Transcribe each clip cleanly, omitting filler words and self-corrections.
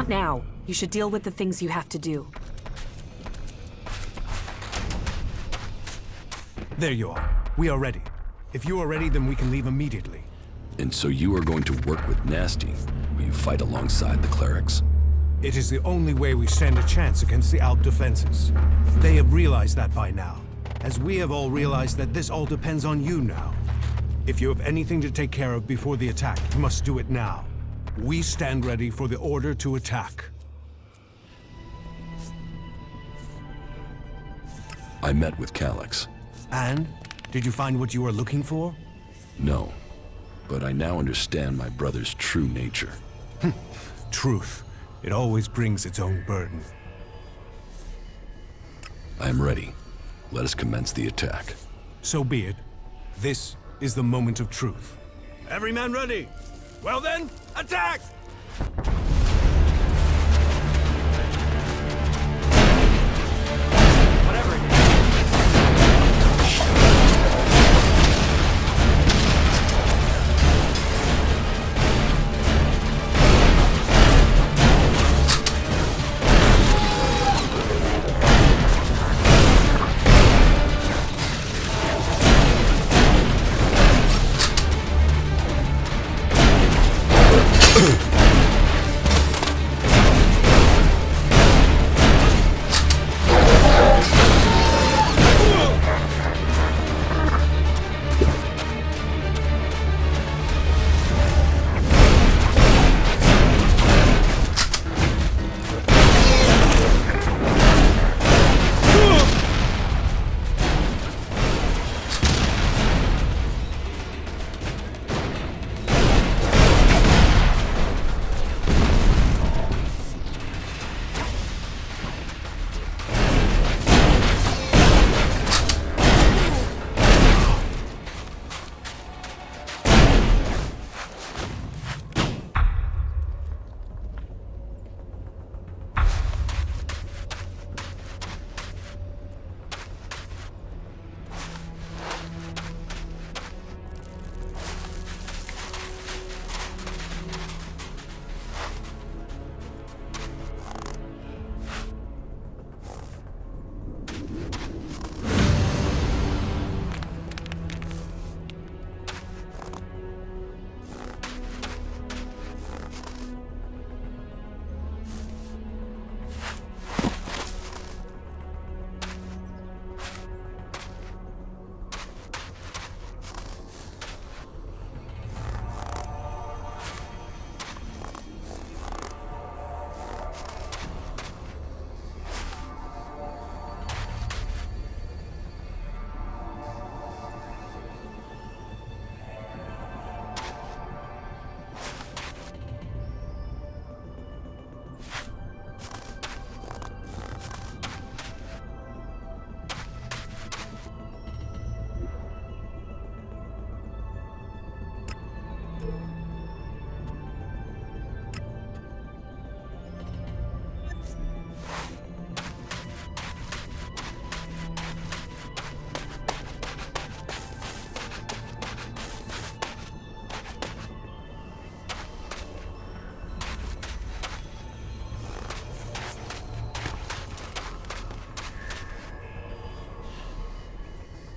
Now, you should deal with the things you have to do. There you are. We are ready. If you are ready, then we can leave immediately. And so you are going to work with Nasty? Will you fight alongside the clerics? It is the only way we stand a chance against the Alp defenses. They have realized that by now, as we have all realized that this all depends on you now. If you have anything to take care of before the attack, you must do it now. We stand ready for the order to attack. I met with Calyx. And? Did you find what you were looking for? No, but I now understand my brother's true nature. Truth. It always brings its own burden. I am ready. Let us commence the attack. So be it. This is the moment of truth. Every man ready? Well then, attack! Whatever it is.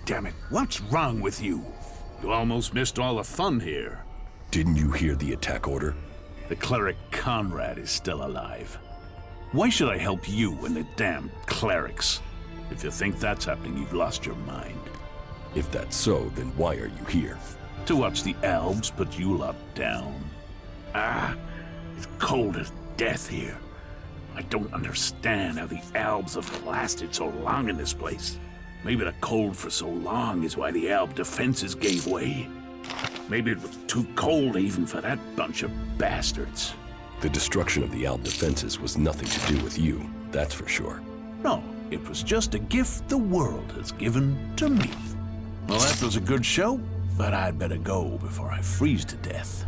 Damn it, what's wrong with you? You almost missed all the fun here. Didn't you hear the attack order? The cleric Conrad is still alive. Why should I help you and the damn clerics? If you think that's happening, you've lost your mind. If that's so, then why are you here? To watch the elves put you lot down. Ah, it's cold as death here. I don't understand how the elves have lasted so long in this place. Maybe the cold for so long is why the elf defenses gave way. Maybe it was too cold even for that bunch of bastards. The destruction of the Alp defenses was nothing to do with you, that's for sure. No, it was just a gift the world has given to me. Well, that was a good show, but I'd better go before I freeze to death.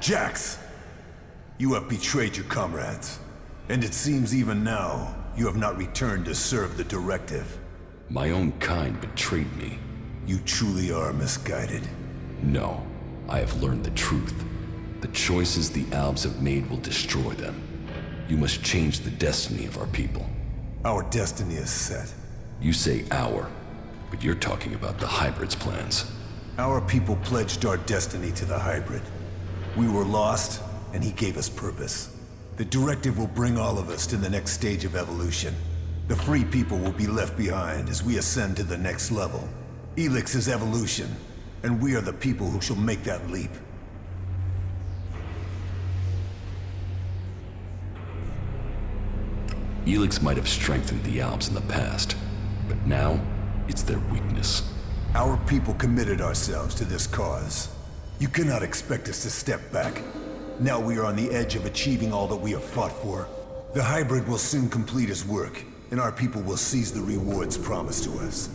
Jax! You have betrayed your comrades. And it seems even now, you have not returned to serve the directive. My own kind betrayed me. You truly are misguided. No, I have learned the truth. The choices the Albs have made will destroy them. You must change the destiny of our people. Our destiny is set. You say our, but you're talking about the Hybrid's plans. Our people pledged our destiny to the Hybrid. We were lost, and he gave us purpose. The directive will bring all of us to the next stage of evolution. The free people will be left behind as we ascend to the next level. Elex is evolution, and we are the people who shall make that leap. Elex might have strengthened the Albs in the past, but now it's their weakness. Our people committed ourselves to this cause. You cannot expect us to step back. Now we are on the edge of achieving all that we have fought for. The Hybrid will soon complete his work, and our people will seize the rewards promised to us.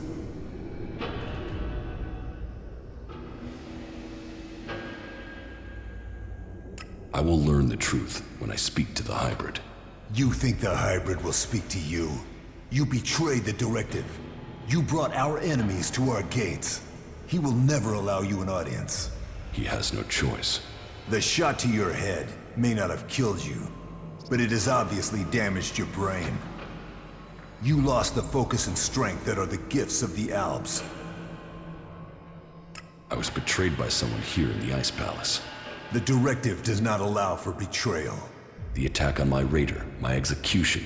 I will learn the truth when I speak to the Hybrid. You think the Hybrid will speak to you? You betrayed the directive. You brought our enemies to our gates. He will never allow you an audience. He has no choice. The shot to your head may not have killed you, but it has obviously damaged your brain. You lost the focus and strength that are the gifts of the Albs. I was betrayed by someone here in the Ice Palace. The directive does not allow for betrayal. The attack on my raider, my execution.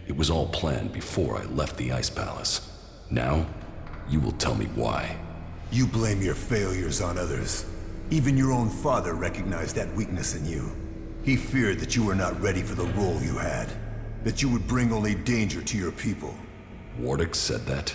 It was all planned before I left the Ice Palace. Now, you will tell me why. You blame your failures on others. Even your own father recognized that weakness in you. He feared that you were not ready for the role you had. That you would bring only danger to your people. Wardick said that?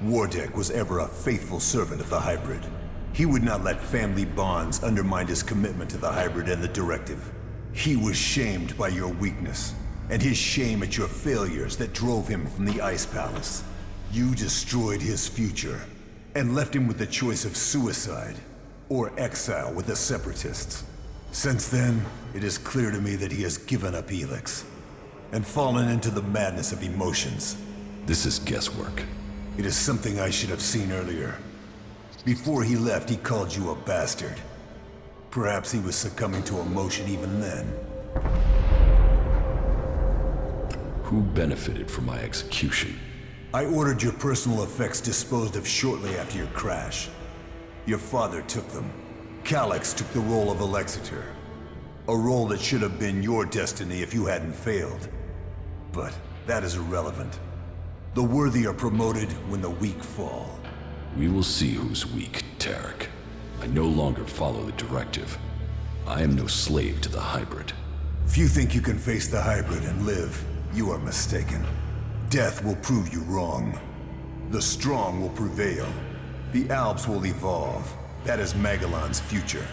Wardick was ever a faithful servant of the Hybrid. He would not let family bonds undermine his commitment to the Hybrid and the directive. He was shamed by your weakness, and his shame at your failures that drove him from the Ice Palace. You destroyed his future, and left him with the choice of suicide, or exile with the Separatists. Since then, it is clear to me that he has given up Elex, and fallen into the madness of emotions. This is guesswork. It is something I should have seen earlier. Before he left, he called you a bastard. Perhaps he was succumbing to emotion even then. Who benefited from my execution? I ordered your personal effects disposed of shortly after your crash. Your father took them. Calyx took the role of Alexitor. A role that should have been your destiny if you hadn't failed. But that is irrelevant. The worthy are promoted when the weak fall. We will see who's weak, Tarek. I no longer follow the directive. I am no slave to the Hybrid. If you think you can face the Hybrid and live, you are mistaken. Death will prove you wrong. The strong will prevail. The Albs will evolve. That is Magellan's future.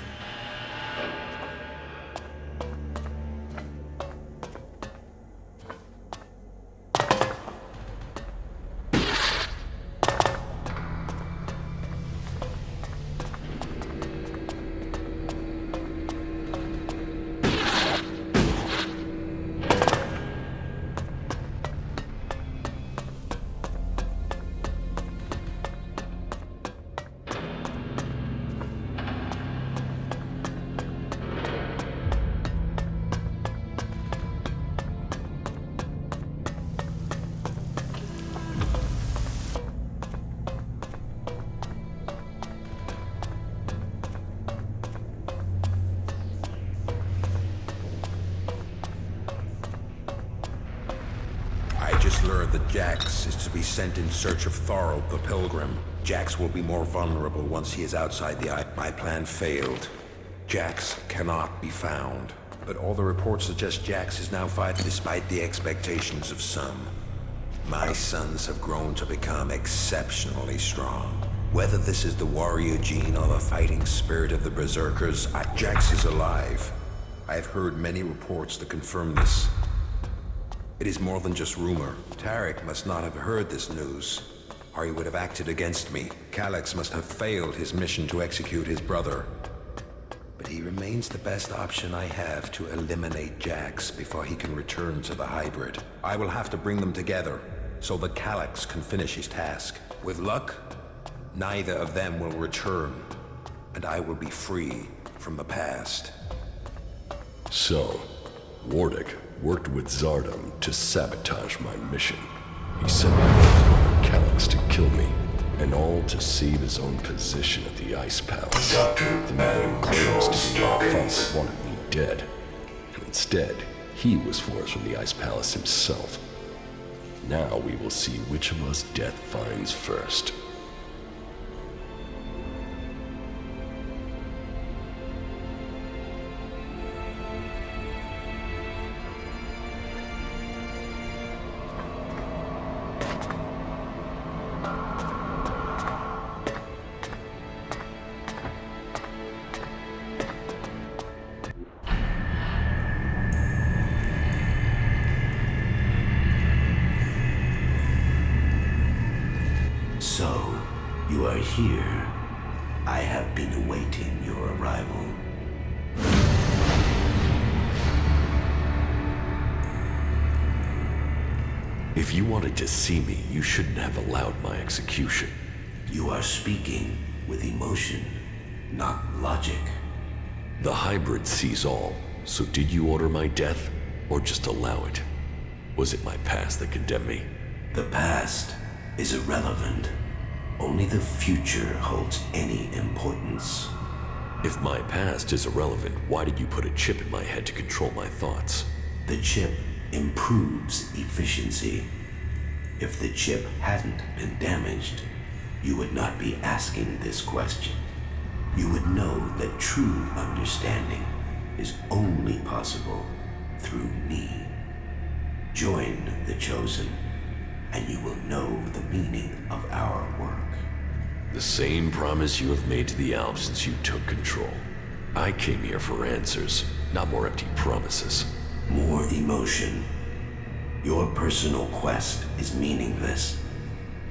Learned that Jax is to be sent in search of Thorald the Pilgrim. Jax will be more vulnerable once he is outside the eye. My plan failed. Jax cannot be found. But all the reports suggest Jax is now fighting despite the expectations of some. My sons have grown to become exceptionally strong. Whether this is the warrior gene or the fighting spirit of the Berserkers, Jax is alive. I have heard many reports that confirm this. It is more than just rumor. Tarek must not have heard this news, or he would have acted against me. Calyx must have failed his mission to execute his brother. but he remains the best option I have to eliminate Jax before he can return to the hybrid. I will have to bring them together, so the Calyx can finish his task. With luck, neither of them will return, and I will be free from the past. So, Wardick worked with Zardom to sabotage my mission. He sent my Calyx to kill me, and all to save his own position at the Ice Palace. The man who claims to be my father wanted me dead, and instead, he was forced from the Ice Palace himself. Now we will see which of us death finds first. So, you are here. I have been awaiting your arrival. If you wanted to see me, you shouldn't have allowed my execution. You are speaking with emotion, not logic. The hybrid sees all, so did you order my death, or just allow it? Was it my past that condemned me? The past is irrelevant. Only the future holds any importance. If my past is irrelevant, why did you put a chip in my head to control my thoughts? The chip improves efficiency. If the chip hadn't been damaged, you would not be asking this question. You would know that true understanding is only possible through me. Join the Chosen, and you will know the meaning of our work. The same promise you have made to the Alps since you took control. I came here for answers, not more empty promises. More emotion. Your personal quest is meaningless.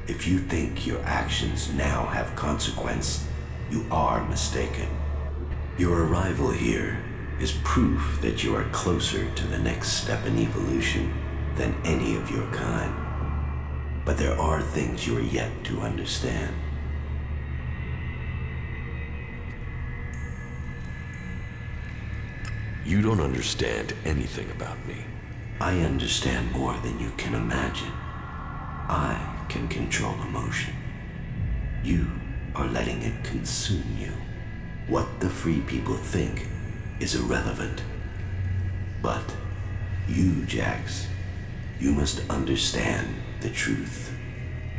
If you think your actions now have consequence, you are mistaken. Your arrival here is proof that you are closer to the next step in evolution than any of your kind. But there are things you are yet to understand. You don't understand anything about me. I understand more than you can imagine. I can control emotion. You are letting it consume you. What the free people think is irrelevant. But you, Jax, you must understand the truth.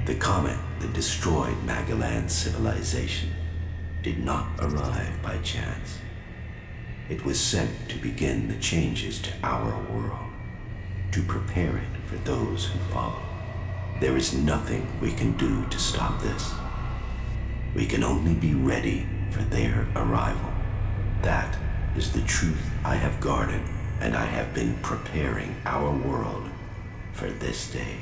The comet that destroyed Magellan's civilization did not arrive by chance. It was sent to begin the changes to our world, to prepare it for those who follow. There is nothing we can do to stop this. We can only be ready for their arrival. That is the truth I have guarded, and I have been preparing our world for this day.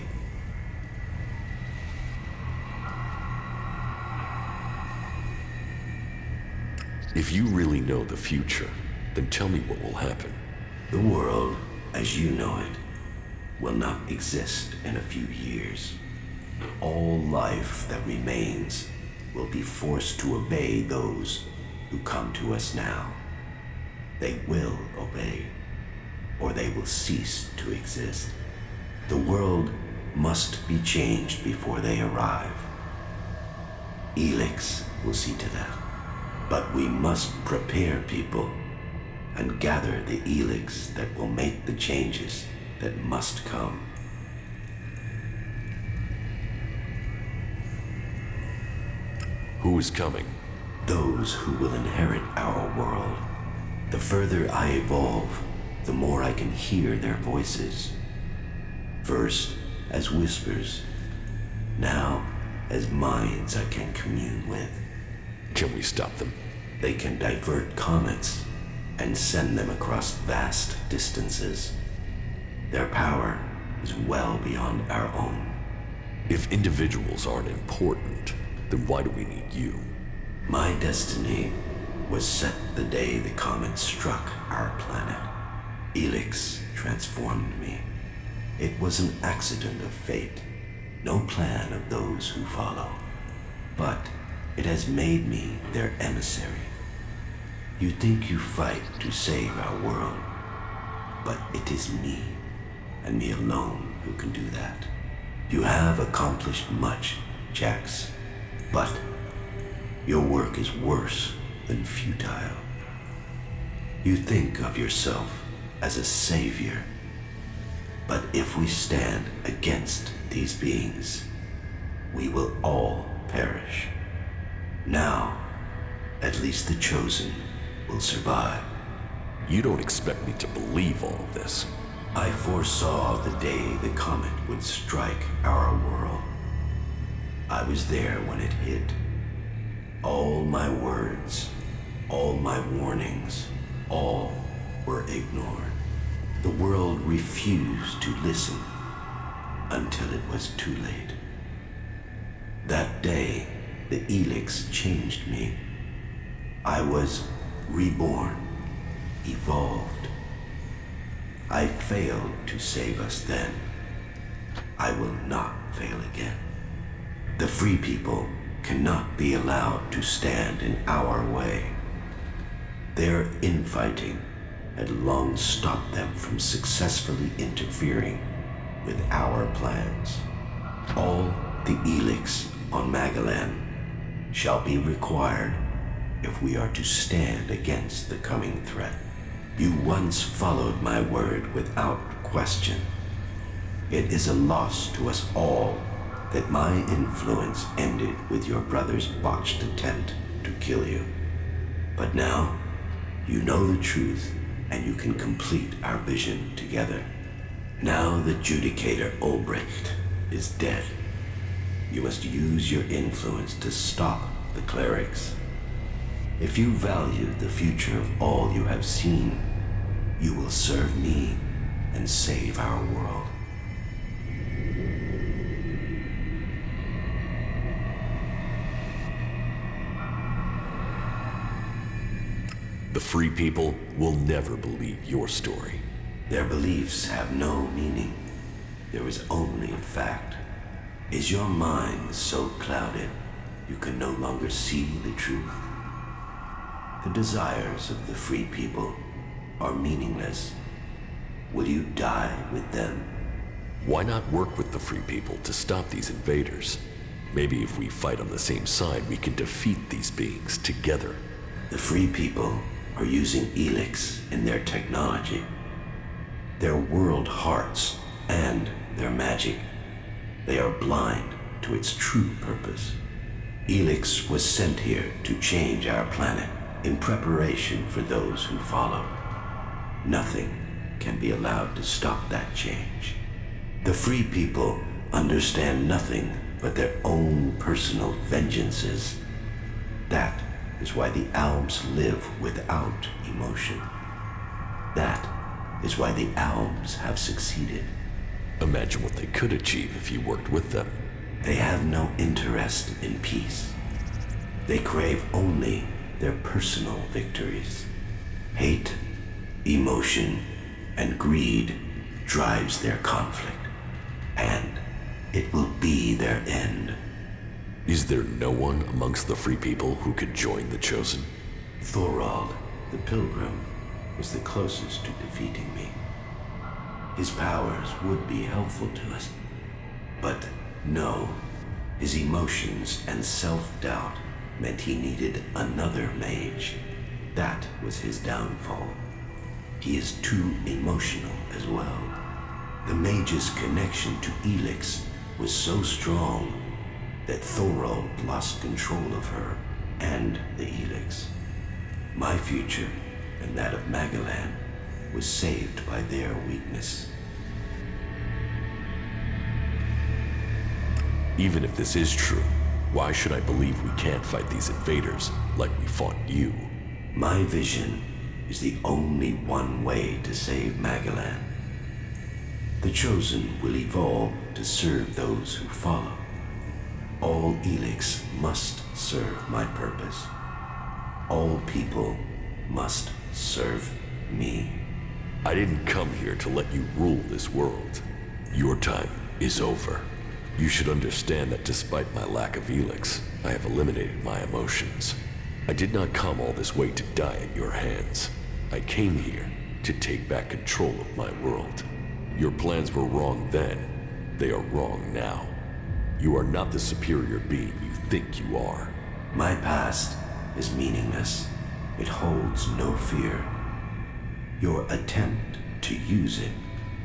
If you really know the future, then tell me what will happen. The world, as you know it, will not exist in a few years. All life that remains will be forced to obey those who come to us now. They will obey, or they will cease to exist. The world must be changed before they arrive. Elex will see to that. But we must prepare people and gather the Elex that will make the changes that must come. Who is coming? Those who will inherit our world. The further I evolve, the more I can hear their voices. First as whispers, now as minds I can commune with. Can we stop them? They can divert comets and send them across vast distances. Their power is well beyond our own. If individuals aren't important, then why do we need you? My destiny was set the day the comet struck our planet. Elex transformed me. It was an accident of fate, no plan of those who follow. But it has made me their emissary. You think you fight to save our world, but it is me, and me alone, who can do that. You have accomplished much, Jax, but your work is worse than futile. You think of yourself as a savior, but if we stand against these beings, we will all perish. Now, at least the Chosen will survive. You don't expect me to believe all of this. I foresaw the day the comet would strike our world. I was there when it hit. All my words, all my warnings, all were ignored. The world refused to listen until it was too late. That day, the Elex changed me. I was reborn, evolved. I failed to save us then. I will not fail again. The free people cannot be allowed to stand in our way. Their infighting had long stopped them from successfully interfering with our plans. All the Elex on Magalan shall be required if we are to stand against the coming threat. You once followed my word without question. It is a loss to us all that my influence ended with your brother's botched attempt to kill you. But now, you know the truth, and you can complete our vision together. Now the Judicator Ulbricht is dead. You must use your influence to stop the clerics. If you value the future of all you have seen, you will serve me and save our world. The free people will never believe your story. Their beliefs have no meaning. There is only a fact. Is your mind so clouded you can no longer see the truth? The desires of the free people are meaningless. Will you die with them? Why not work with the free people to stop these invaders? Maybe if we fight on the same side, we can defeat these beings together. The free people are using Elex in their technology, their world hearts, and their magic. They are blind to its true purpose. Elex was sent here to change our planet in preparation for those who follow. Nothing can be allowed to stop that change. The free people understand nothing but their own personal vengeances. That is why the Alps live without emotion. That is why the Alps have succeeded. Imagine what they could achieve if you worked with them. They have no interest in peace. They crave only their personal victories. Hate, emotion, and greed drives their conflict, and it will be their end. Is there no one amongst the free people who could join the Chosen? Thorald, the Pilgrim, was the closest to defeating me. His powers would be helpful to us, but no, his emotions and self-doubt meant he needed another mage. That was his downfall. He is too emotional as well. The mage's connection to Elex was so strong that Thorald lost control of her and the Elex. My future and that of Magalan was saved by their weakness. Even if this is true, why should I believe we can't fight these invaders like we fought you? My vision is the only one way to save Magalan. The Chosen will evolve to serve those who follow. All Elex must serve my purpose. All people must serve me. I didn't come here to let you rule this world. Your time is over. You should understand that despite my lack of Elex, I have eliminated my emotions. I did not come all this way to die at your hands. I came here to take back control of my world. Your plans were wrong then. They are wrong now. You are not the superior being you think you are. My past is meaningless. It holds no fear. Your attempt to use it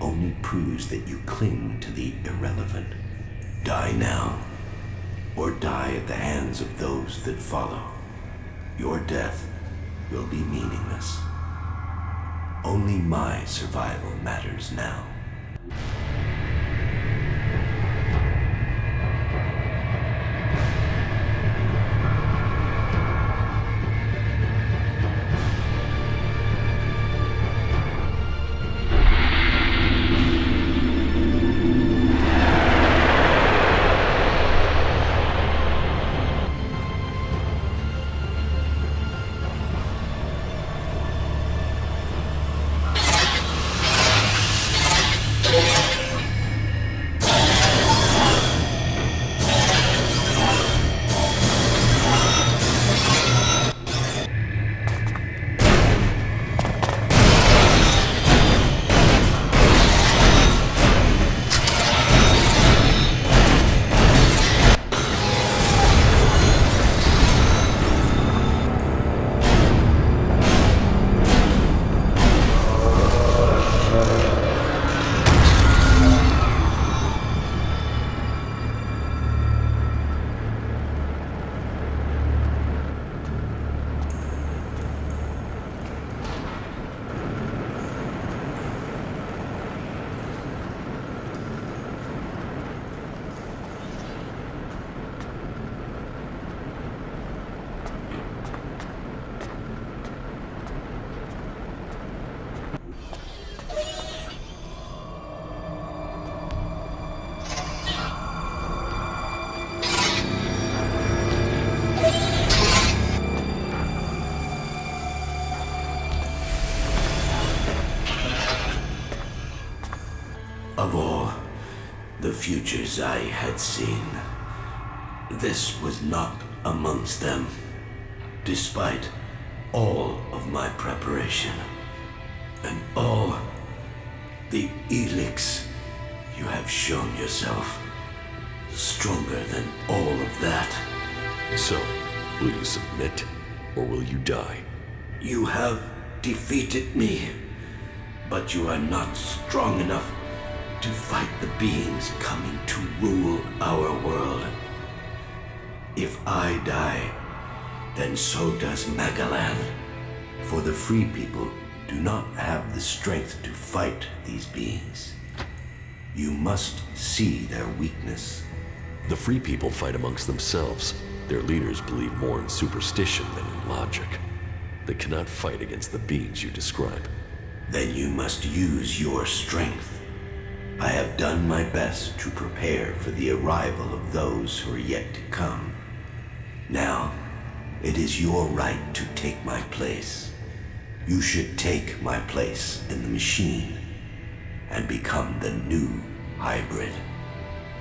only proves that you cling to the irrelevant. Die now, or die at the hands of those that follow. Your death will be meaningless. Only my survival matters now. Of all the futures I had seen, this was not amongst them. Despite all of my preparation and all the Elex, you have shown yourself stronger than all of that. So, will you submit, or will you die? You have defeated me, but you are not strong enough to fight the beings coming to rule our world. If I die, then so does Magalan. For the free people do not have the strength to fight these beings. You must see their weakness. The free people fight amongst themselves. Their leaders believe more in superstition than in logic. They cannot fight against the beings you describe. Then you must use your strength. I have done my best to prepare for the arrival of those who are yet to come. Now, it is your right to take my place. You should take my place in the machine and become the new hybrid.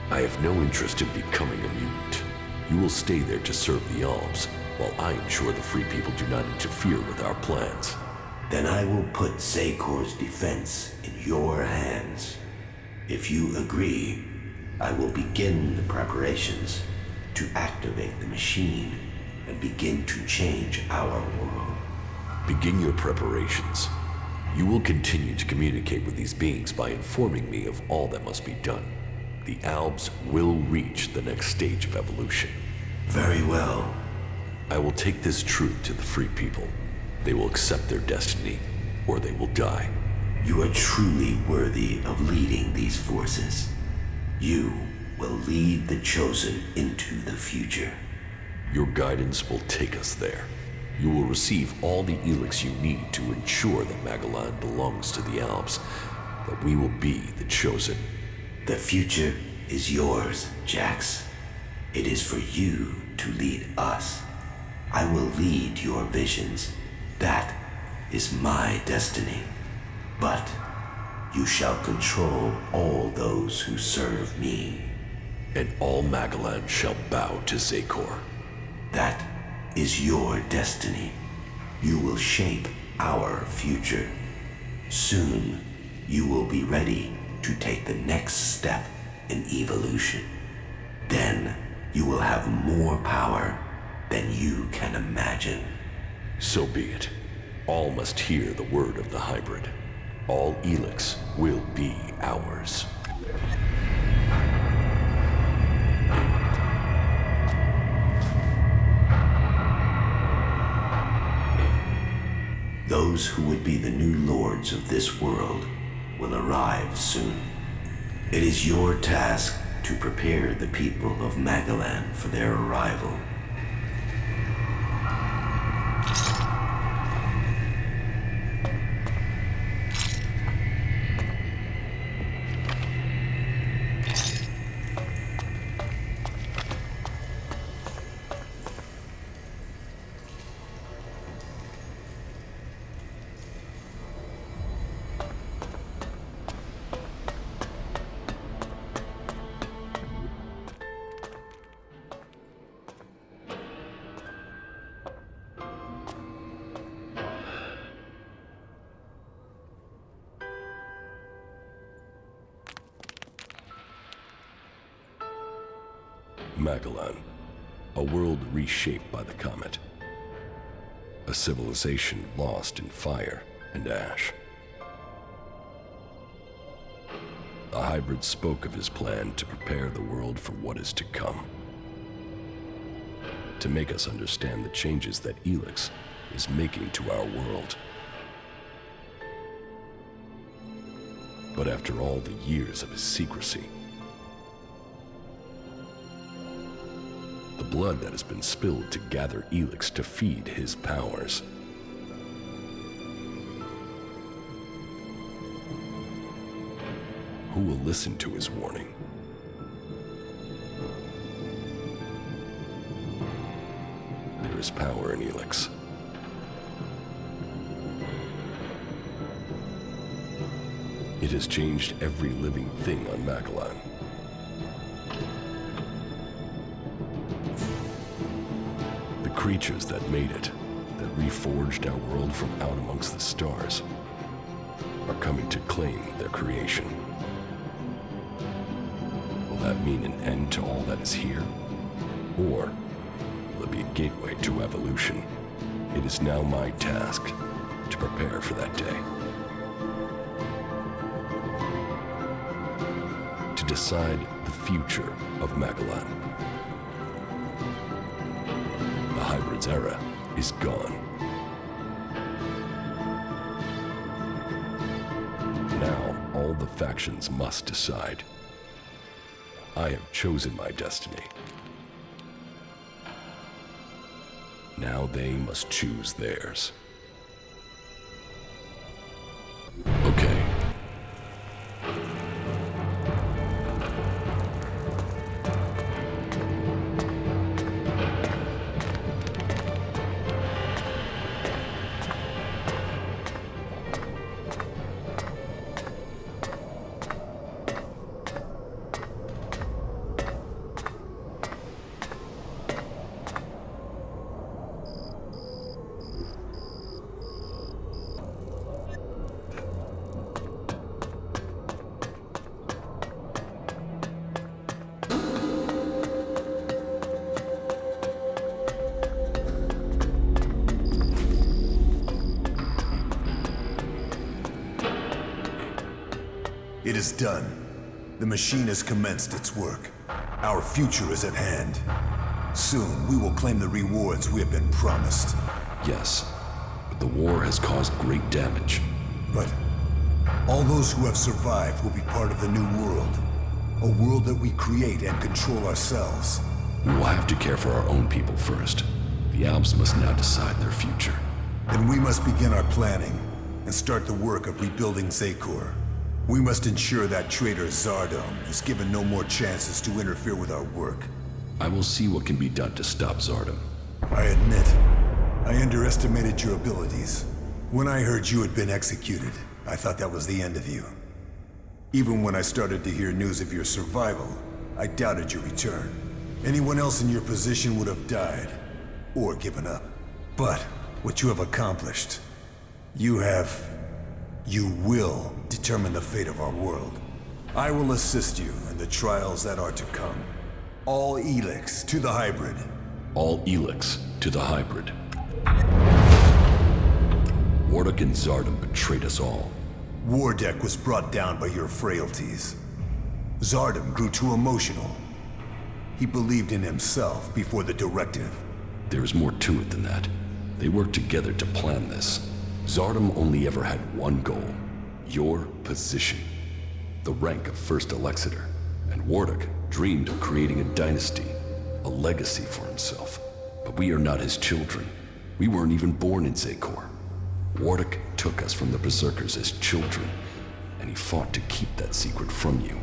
I have no interest in becoming a mutant. You will stay there to serve the Alps, while I ensure the free people do not interfere with our plans. Then I will put Zakor's defense in your hands. If you agree, I will begin the preparations to activate the machine and begin to change our world. Begin your preparations. You will continue to communicate with these beings by informing me of all that must be done. The Albs will reach the next stage of evolution. Very well. I will take this truth to the free people. They will accept their destiny, or they will die. You are truly worthy of leading these forces. You will lead the Chosen into the future. Your guidance will take us there. You will receive all the Elex you need to ensure that Magalan belongs to the Alps, that we will be the Chosen. The future is yours, Jax. It is for you to lead us. I will lead your visions. That is my destiny. But you shall control all those who serve me. And all Magalan shall bow to Zakor. That is your destiny. You will shape our future. Soon, you will be ready to take the next step in evolution. Then, you will have more power than you can imagine. So be it. All must hear the word of the hybrid. All Elex will be ours. Those who would be the new lords of this world will arrive soon. It is your task to prepare the people of Magalan for their arrival. Magalan, a world reshaped by the comet. A civilization lost in fire and ash. The hybrid spoke of his plan to prepare the world for what is to come. To make us understand the changes that Elex is making to our world. But after all the years of his secrecy, the blood that has been spilled to gather Elex to feed his powers. Who will listen to his warning? There is power in Elex. It has changed every living thing on Magalan. The creatures that made it, that reforged our world from out amongst the stars, are coming to claim their creation. Will that mean an end to all that is here? Or will it be a gateway to evolution? It is now my task to prepare for that day. To decide the future of Magalan. The hybrid's era is gone. Now, all the factions must decide. I have chosen my destiny. Now they must choose theirs. Okay. It is done. The machine has commenced its work. Our future is at hand. Soon, we will claim the rewards we have been promised. Yes, but the war has caused great damage. But all those who have survived will be part of the new world. A world that we create and control ourselves. We will have to care for our own people first. The Alps must now decide their future. Then we must begin our planning and start the work of rebuilding Zakor. We must ensure that traitor Zardom is given no more chances to interfere with our work. I will see what can be done to stop Zardom. I admit, I underestimated your abilities. When I heard you had been executed, I thought that was the end of you. Even when I started to hear news of your survival, I doubted your return. Anyone else in your position would have died, or given up. But what you have accomplished, you will determine the fate of our world. I will assist you in the trials that are to come. All Elex to the hybrid. All Elex to the hybrid. Warwick and Zardom betrayed us all. Wardeck was brought down by your frailties. Zardom grew too emotional. He believed in himself before the directive. There is more to it than that. They worked together to plan this. Zardom only ever had one goal. Your position. The rank of First Elexiter. And Warwick dreamed of creating a dynasty. A legacy for himself. But we are not his children. We weren't even born in Zakor. Warwick took us from the Berserkers as children, and he fought to keep that secret from you.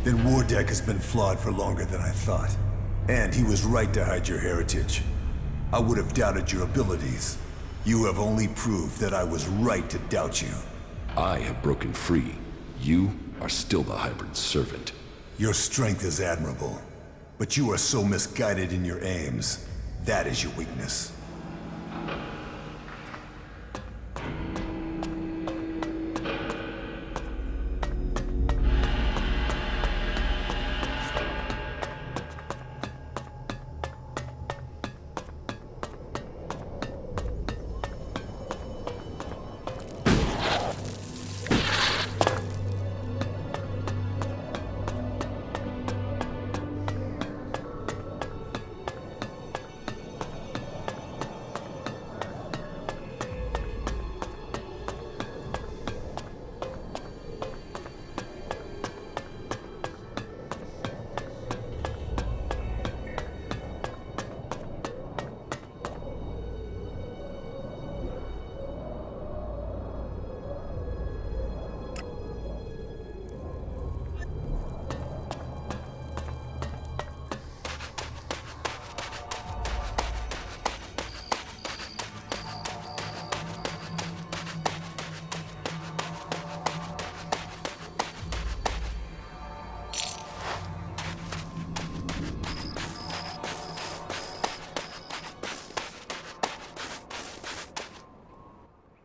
Then Wardeck has been flawed for longer than I thought. And he was right to hide your heritage. I would have doubted your abilities. You have only proved that I was right to doubt you. I have broken free. You are still the hybrid servant. Your strength is admirable, but you are so misguided in your aims. That is your weakness.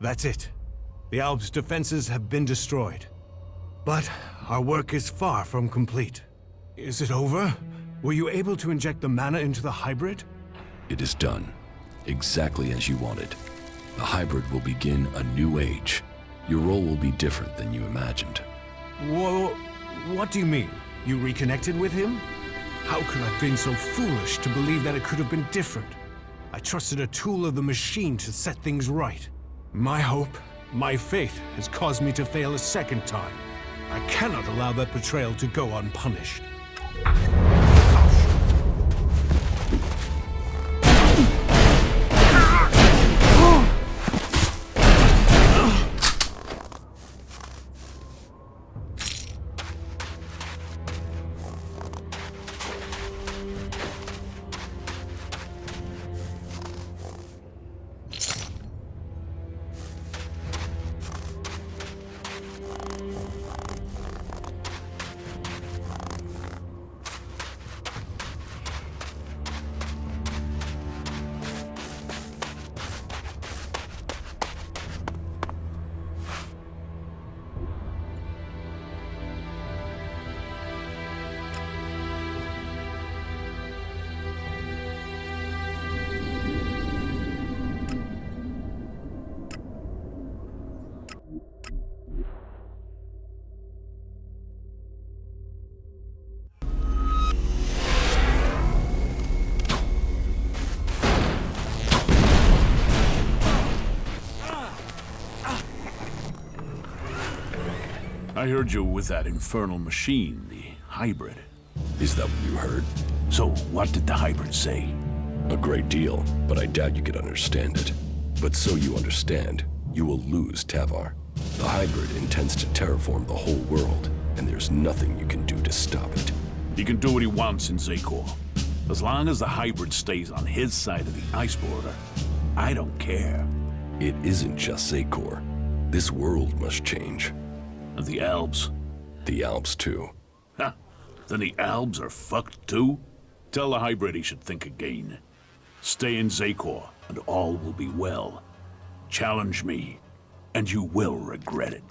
That's it. The Alb's defenses have been destroyed. But our work is far from complete. Is it over? Were you able to inject the mana into the hybrid? It is done. Exactly as you wanted. The hybrid will begin a new age. Your role will be different than you imagined. Whoa, what do you mean? You reconnected with him? How could I have been so foolish to believe that it could have been different? I trusted a tool of the machine to set things right. My hope, my faith, has caused me to fail a second time. I cannot allow that betrayal to go unpunished. I heard you with that infernal machine, the hybrid. Is that what you heard? So, what did the hybrid say? A great deal, but I doubt you could understand it. But so you understand, you will lose Tavar. The hybrid intends to terraform the whole world, and there's nothing you can do to stop it. He can do what he wants in Zakor. As long as the hybrid stays on his side of the ice border, I don't care. It isn't just Zakor. This world must change. And the Albs? The Alps, too. Huh? Then the Albs are fucked too? Tell the hybrid he should think again. Stay in Zakor, and all will be well. Challenge me, and you will regret it.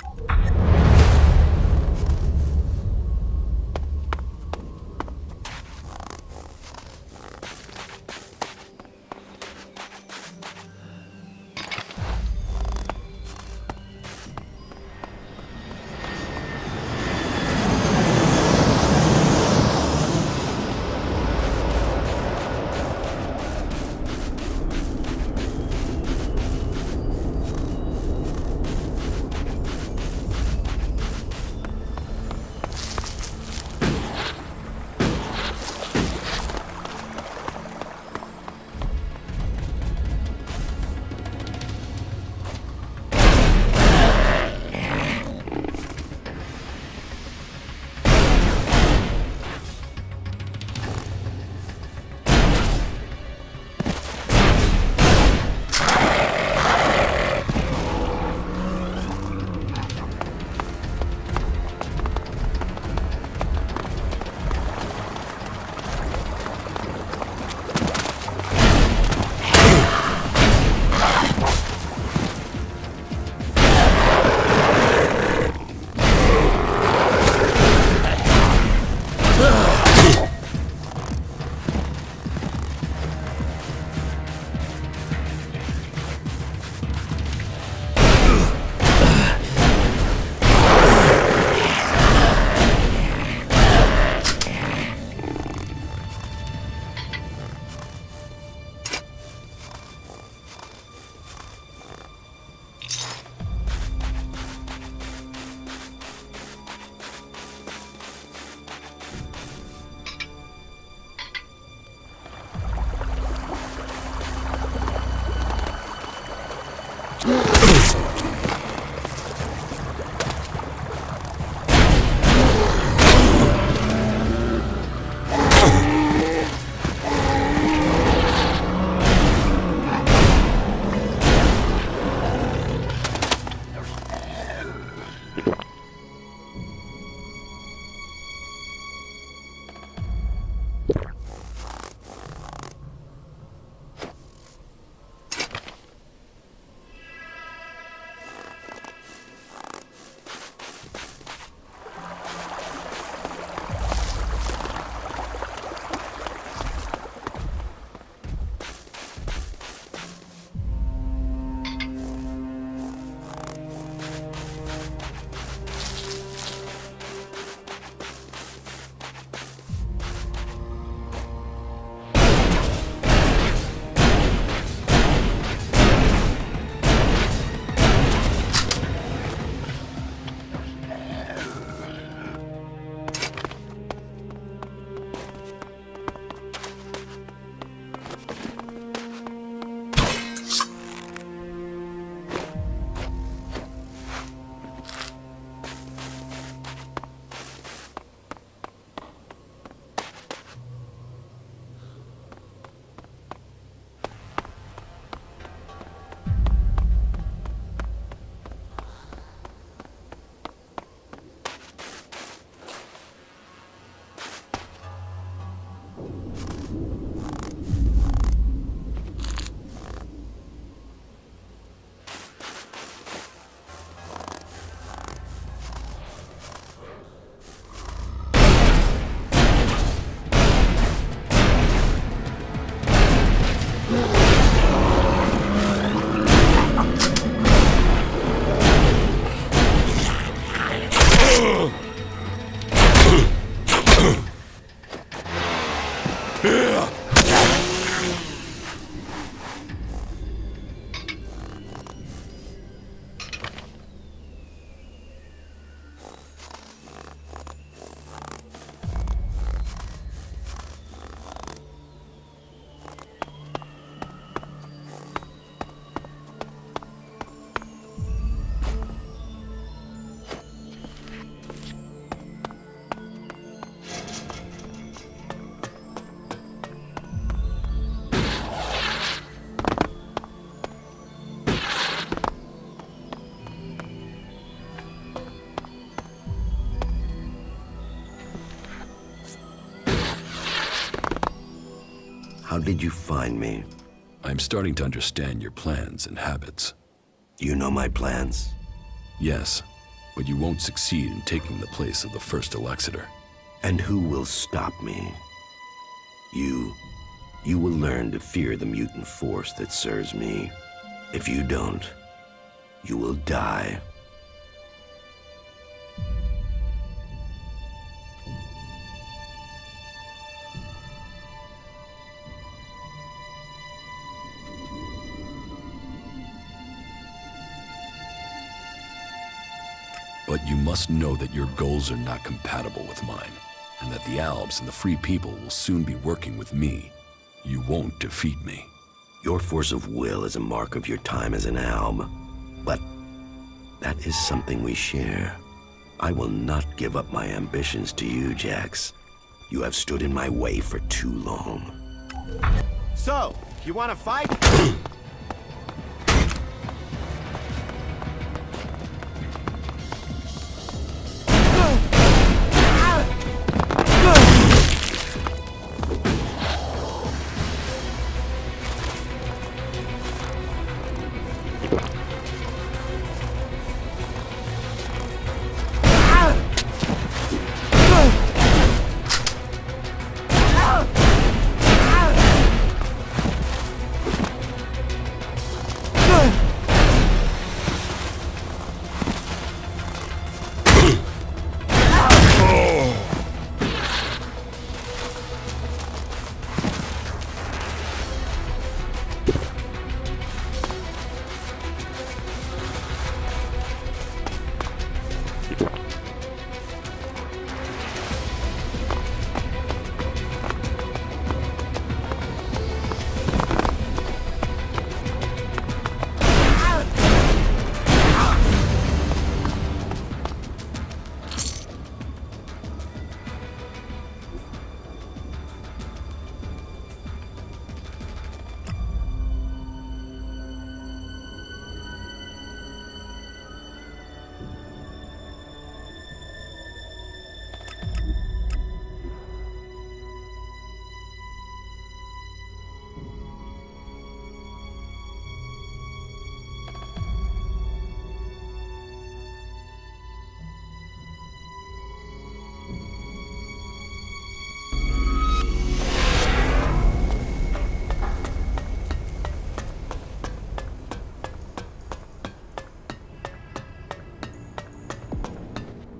How did you find me? I'm starting to understand your plans and habits. You know my plans? Yes, but you won't succeed in taking the place of the first Elexiter. And who will stop me? You. You will learn to fear the mutant force that serves me. If you don't, you will die. But you must know that your goals are not compatible with mine, and that the Albs and the Free People will soon be working with me. You won't defeat me. Your force of will is a mark of your time as an Alb, but that is something we share. I will not give up my ambitions to you, Jax. You have stood in my way for too long. So, you want to fight?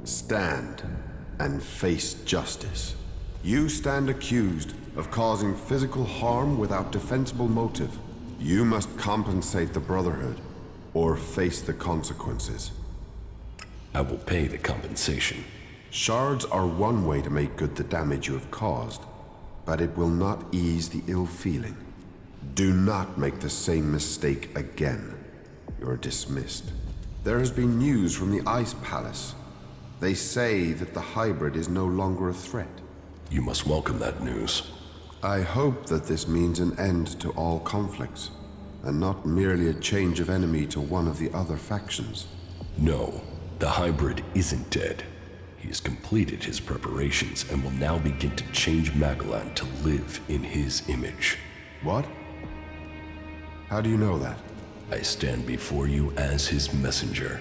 Stand and face justice. You stand accused of causing physical harm without defensible motive. You must compensate the Brotherhood or face the consequences. I will pay the compensation. Shards are one way to make good the damage you have caused, but it will not ease the ill feeling. Do not make the same mistake again. You're dismissed. There has been news from the Ice Palace. They say that the hybrid is no longer a threat. You must welcome that news. I hope that this means an end to all conflicts, and not merely a change of enemy to one of the other factions. No, the hybrid isn't dead. He has completed his preparations and will now begin to change Magalan to live in his image. What? How do you know that? I stand before you as his messenger,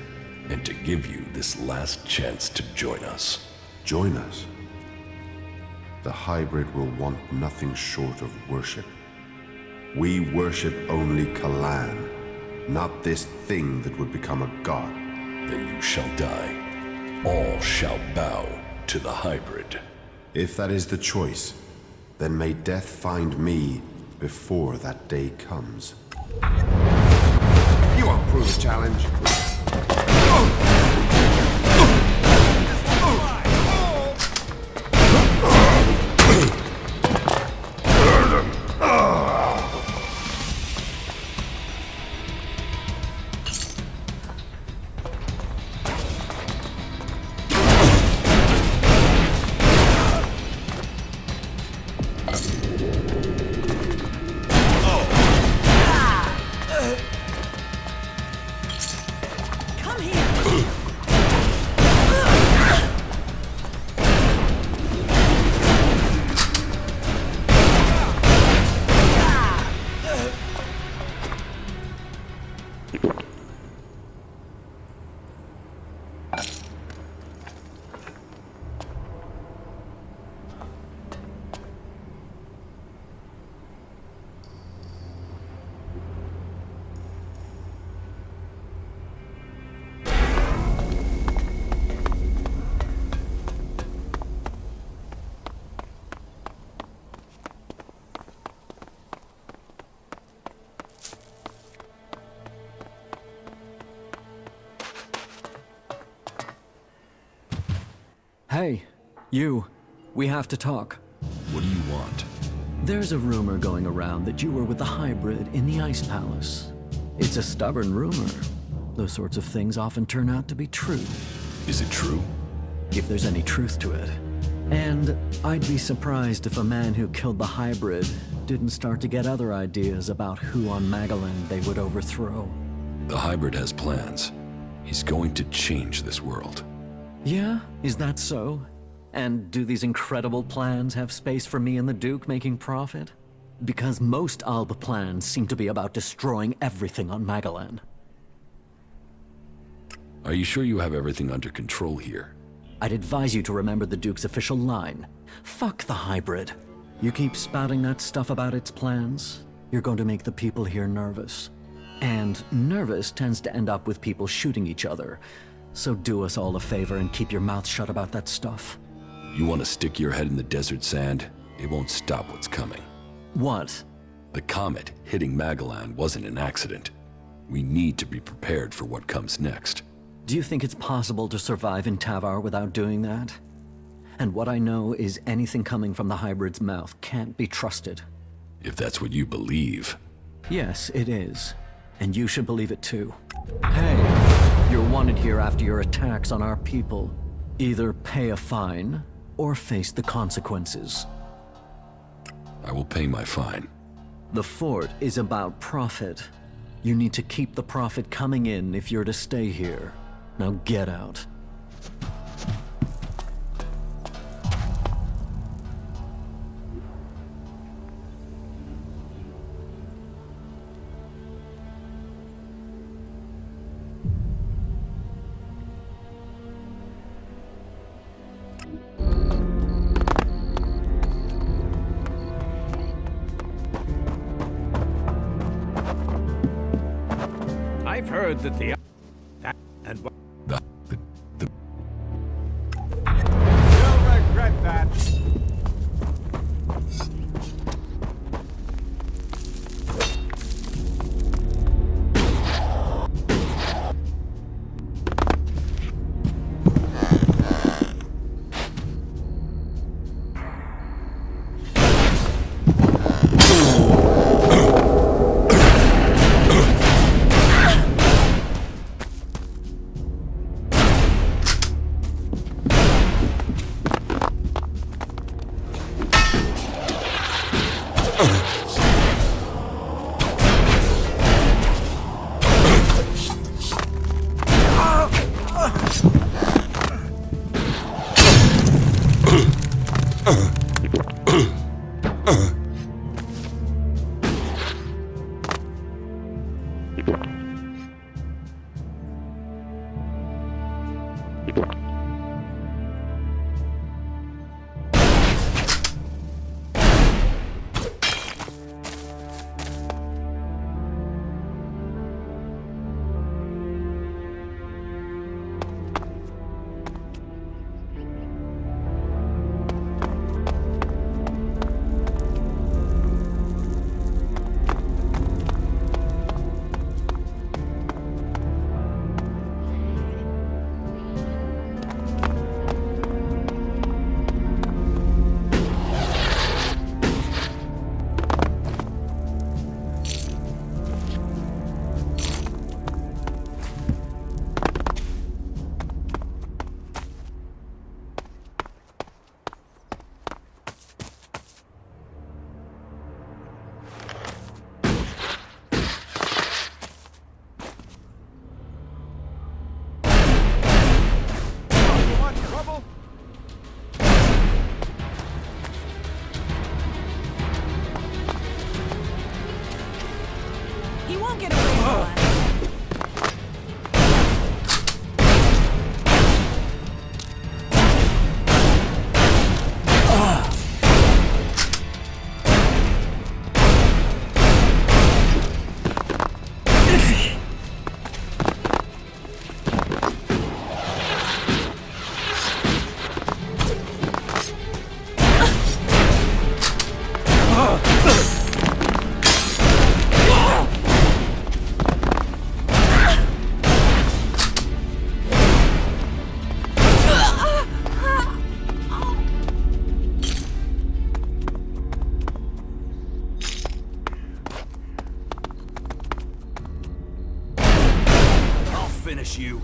and to give you this last chance to join us. Join us? The hybrid will want nothing short of worship. We worship only Kalan, not this thing that would become a god. Then you shall die. All shall bow to the hybrid. If that is the choice, then may death find me before that day comes. You won't prove a challenge. Hey, you. We have to talk. What do you want? There's a rumor going around that you were with the hybrid in the Ice Palace. It's a stubborn rumor. Those sorts of things often turn out to be true. Is it true? If there's any truth to it. And I'd be surprised if a man who killed the hybrid didn't start to get other ideas about who on Magalan they would overthrow. The hybrid has plans. He's going to change this world. Yeah? Is that so? And do these incredible plans have space for me and the Duke making profit? Because most Alba plans seem to be about destroying everything on Magalan. Are you sure you have everything under control here? I'd advise you to remember the Duke's official line. Fuck the hybrid. You keep spouting that stuff about its plans, you're going to make the people here nervous. And nervous tends to end up with people shooting each other. So do us all a favor and keep your mouth shut about that stuff. You want to stick your head in the desert sand? It won't stop what's coming. What? The comet hitting Magalan wasn't an accident. We need to be prepared for what comes next. Do you think it's possible to survive in Tavar without doing that? And what I know is anything coming from the hybrid's mouth can't be trusted. If that's what you believe. Yes, it is. And you should believe it too. Hey, you're wanted here after your attacks on our people. Either pay a fine, or face the consequences. I will pay my fine. The fort is about profit. You need to keep the profit coming in if you're to stay here. Now get out. I've heard that the... You'll regret that. He won't get away from us. finish you.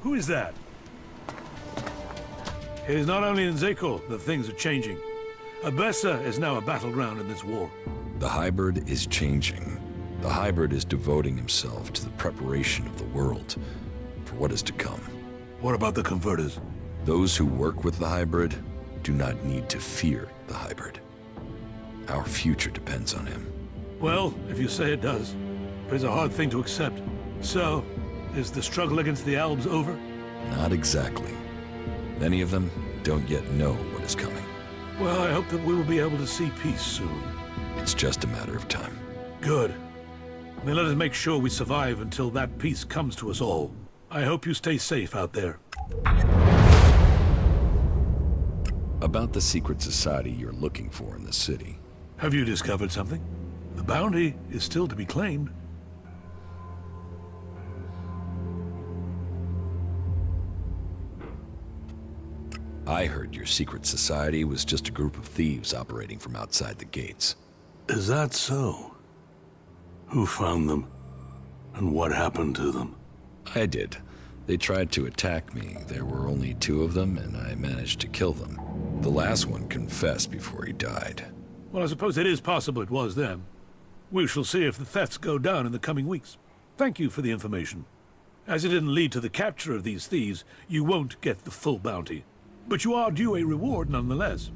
Who is that? It is not only in Zekor that things are changing. Abessa is now a battleground in this war. The hybrid is changing. The hybrid is devoting himself to the preparation of the world for what is to come. What about the converters? Those who work with the hybrid do not need to fear the hybrid. Our future depends on him. Well, if you say it does. But it's a hard thing to accept. So, is the struggle against the Albs over? Not exactly. Many of them don't yet know what is coming. Well, I hope that we will be able to see peace soon. It's just a matter of time. Good. Then let us make sure we survive until that peace comes to us all. I hope you stay safe out there. About the secret society you're looking for in the city. Have you discovered something? The bounty is still to be claimed. I heard your secret society was just a group of thieves operating from outside the gates. Is that so? Who found them? And what happened to them? I did. They tried to attack me. There were only 2 of them, and I managed to kill them. The last one confessed before he died. Well, I suppose it is possible it was them. We shall see if the thefts go down in the coming weeks. Thank you for the information. As it didn't lead to the capture of these thieves, you won't get the full bounty. But you are due a reward nonetheless.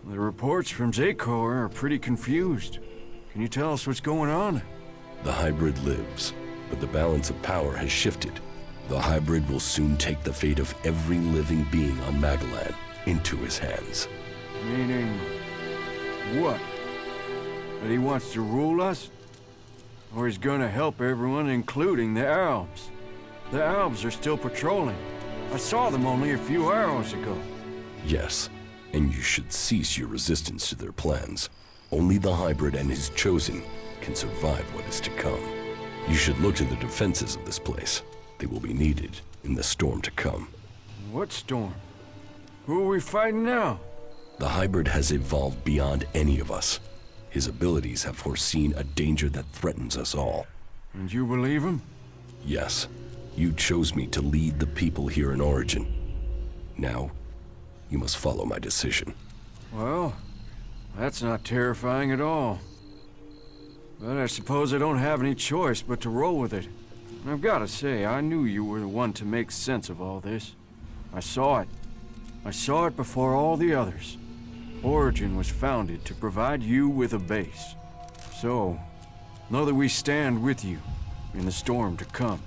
The reports from Zekor are pretty confused. Can you tell us what's going on? The hybrid lives, but the balance of power has shifted. The hybrid will soon take the fate of every living being on Magalan into his hands. Meaning... what? That he wants to rule us? Or he's gonna help everyone, including the Albs? The Albs are still patrolling. I saw them only a few hours ago. Yes, and you should cease your resistance to their plans. Only the hybrid and his chosen can survive what is to come. You should look to the defenses of this place. They will be needed in the storm to come. What storm? Who are we fighting now? The hybrid has evolved beyond any of us. His abilities have foreseen a danger that threatens us all. And you believe him? Yes, you chose me to lead the people here in Origin. Now, you must follow my decision. Well, that's not terrifying at all. But I suppose I don't have any choice but to roll with it. And I've got to say, I knew you were the one to make sense of all this. I saw it. I saw it before all the others. Origin was founded to provide you with a base. So, know that we stand with you in the storm to come.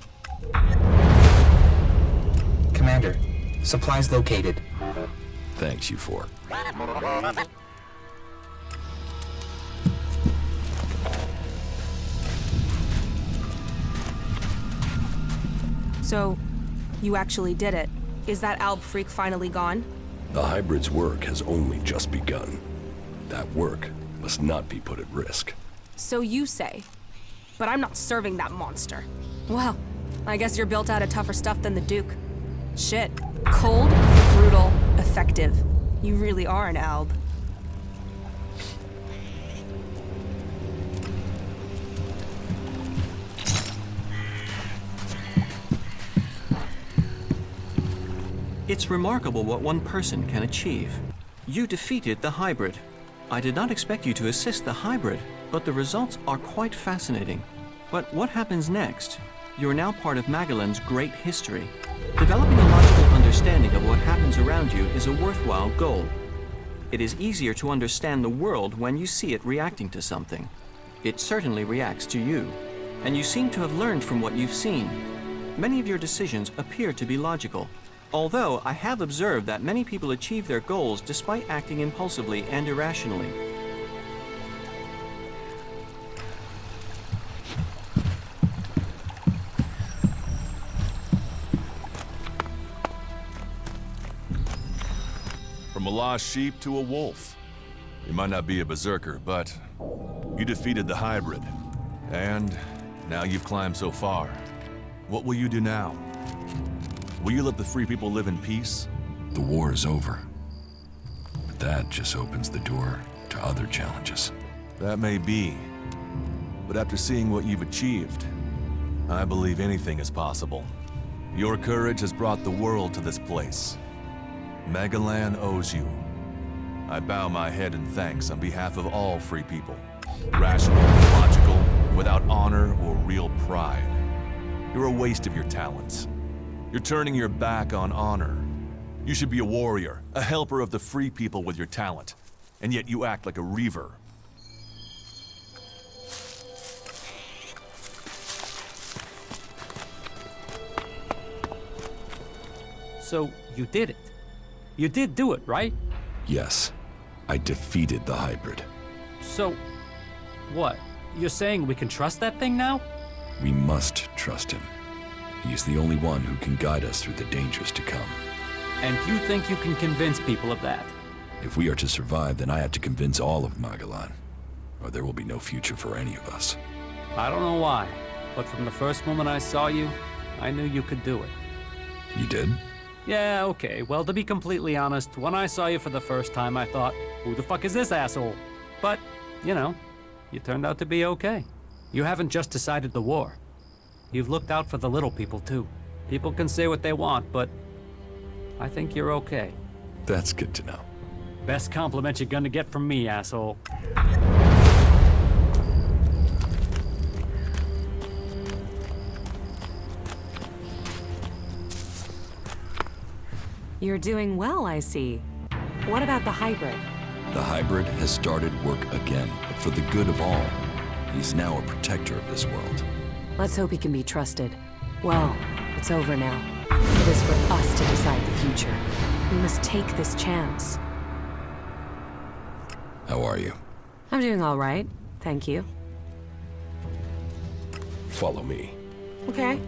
Commander, supplies located. Thanks, you four. So, you actually did it. Is that Alb freak finally gone? The hybrid's work has only just begun. That work must not be put at risk. So you say. But I'm not serving that monster. Well, I guess you're built out of tougher stuff than the Duke. Shit. Cold, brutal, effective. You really are an Alb. It's remarkable what one person can achieve. You defeated the hybrid. I did not expect you to assist the hybrid, but the results are quite fascinating. But what happens next? You are now part of Magellan's great history. Developing a logical understanding of what happens around you is a worthwhile goal. It is easier to understand the world when you see it reacting to something. It certainly reacts to you, and you seem to have learned from what you've seen. Many of your decisions appear to be logical. Although I have observed that many people achieve their goals despite acting impulsively and irrationally. From a lost sheep to a wolf. You might not be a berserker, but you defeated the hybrid. And now you've climbed so far. What will you do now? Will you let the free people live in peace? The war is over. But that just opens the door to other challenges. That may be. But after seeing what you've achieved, I believe anything is possible. Your courage has brought the world to this place. Magellan owes you. I bow my head in thanks on behalf of all free people. Rational, logical, without honor or real pride. You're a waste of your talents. You're turning your back on honor. You should be a warrior, a helper of the free people with your talent, and yet you act like a reaver. So, you did it. You did do it, right? Yes, I defeated the hybrid. So, what? You're saying we can trust that thing now? We must trust him. He is the only one who can guide us through the dangers to come. And you think you can convince people of that? If we are to survive, then I have to convince all of Magellan, or there will be no future for any of us. I don't know why, but from the first moment I saw you, I knew you could do it. You did? Yeah, okay. Well, to be completely honest, when I saw you for the first time, I thought, who the fuck is this asshole? But, you know, you turned out to be okay. You haven't just decided the war. You've looked out for the little people, too. People can say what they want, but I think you're okay. That's good to know. Best compliment you're gonna get from me, asshole. You're doing well, I see. What about the hybrid? The hybrid has started work again, but for the good of all. He's now a protector of this world. Let's hope he can be trusted. Well, it's over now. It is for us to decide the future. We must take this chance. How are you? I'm doing all right, thank you. Follow me. Okay.